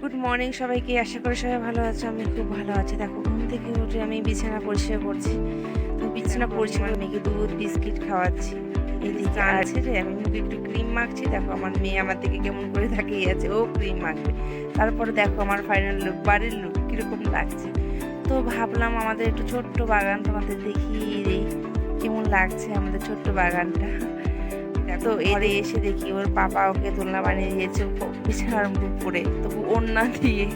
Good morning সবাইকে, আশা করি সবাই ভালো আছে। আমি খুব ভালো আছি। দেখো, ঘুম থেকে উঠে আমি বিছানা পরিষ্কার করছি। তো বিছানা পরিষ্কার মেয়েকে দুধ বিস্কিট খাওয়াচ্ছি। এদিকে আছে যে আমি মুখে একটু ক্রিম মাখছি। দেখো আমার মেয়ে আমার দিকে কেমন করে তাকিয়ে আছে, ও ক্রিম মাখবে। তারপরে দেখো আমার ফাইনাল লুক, বাড়ির লুক কীরকম লাগছে। তো ভাবলাম আমাদের একটু ছোট্ট বাগান তোমাদের দেখিয়ে দিই কেমন লাগছে আমাদের ছোট্ট বাগানটা। তো এরে এসে দেখি ওর পাপা ওকে দোলনা বানিয়ে দিয়েছে বিছানার উপরে, তবু ওড়না দিয়ে,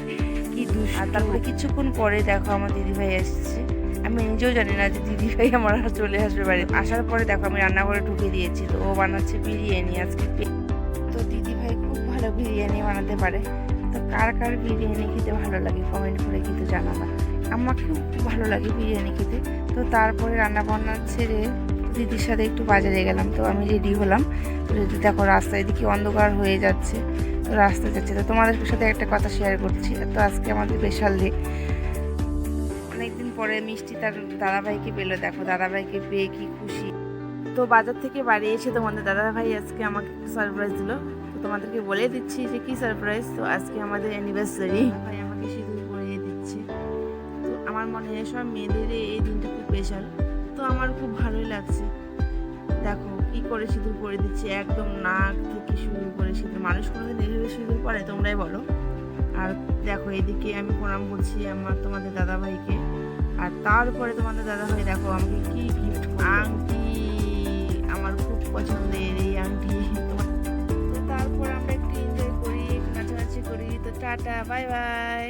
কি দুষ। আর তারপরে কিছুক্ষণ পরে দেখো আমার দিদিভাই এসেছে। আমি নিজেও জানি না যে দিদিভাই আমার চলে আসবে বাড়ি। আসার পরে দেখো আমি রান্নাঘরে ঢুকে দিয়েছি। তো ও বানাচ্ছে বিরিয়ানি আজকে। তো দিদিভাই খুব ভালো বিরিয়ানি বানাতে পারে। তো কার কার বিরিয়ানি খেতে ভালো লাগে কমেন্ট করে কিন্তু জানাবা। আমাকেও খুব ভালো লাগে বিরিয়ানি খেতে। তো তারপরে রান্না বান্না ছেড়ে দিদির সাথে একটু বাজারে গেলাম। তো আমি রেডি হলাম। রেডি, দেখো রাস্তায় দিকে অন্ধকার হয়ে যাচ্ছে। তো রাস্তায় যাচ্ছে। তো তোমাদের সাথে একটা কথা শেয়ার করছি। তো আজকে আমাদের স্পেশাল ডে। অনেকদিন পরে মিষ্টি তার দাদাভাইকে পেলো। দেখো দাদাভাইকে পেয়ে কি খুশি। তো বাজার থেকে বাড়ি এসে তোমাদের দাদাভাই আজকে আমাকে সারপ্রাইজ দিল। তো তোমাদেরকে বলে দিচ্ছি যে কি সারপ্রাইজ। তো আজকে আমাদের অ্যানিভার্সারি, ভাই আমাকে সিঁদুর পরিয়ে দিচ্ছে। তো আমার মনে হয় সব মেয়েদের এই দিনটা খুব স্পেশাল। তো আমার খুব ভালোই লাগছে। দেখো কি করে সিঁদুর পরে দিচ্ছে, একদম নাক থেকে শুরু করে সিঁদুর। মানুষ কোনোদিন এইভাবে সিঁদুর পরে, তোমরাই বলো। আর দেখো এদিকে আমি প্রণাম করছি তোমাদের দাদাভাইকে। আর তারপরে তোমাদের দাদাভাই দেখো আমাকে কি গিফট, আংটি, আমার খুব পছন্দের এই আংটি। তো তারপর আমরা একটু এনজয় করি, একটু নাচানাচি করি। তো টাটা, বাই বাই।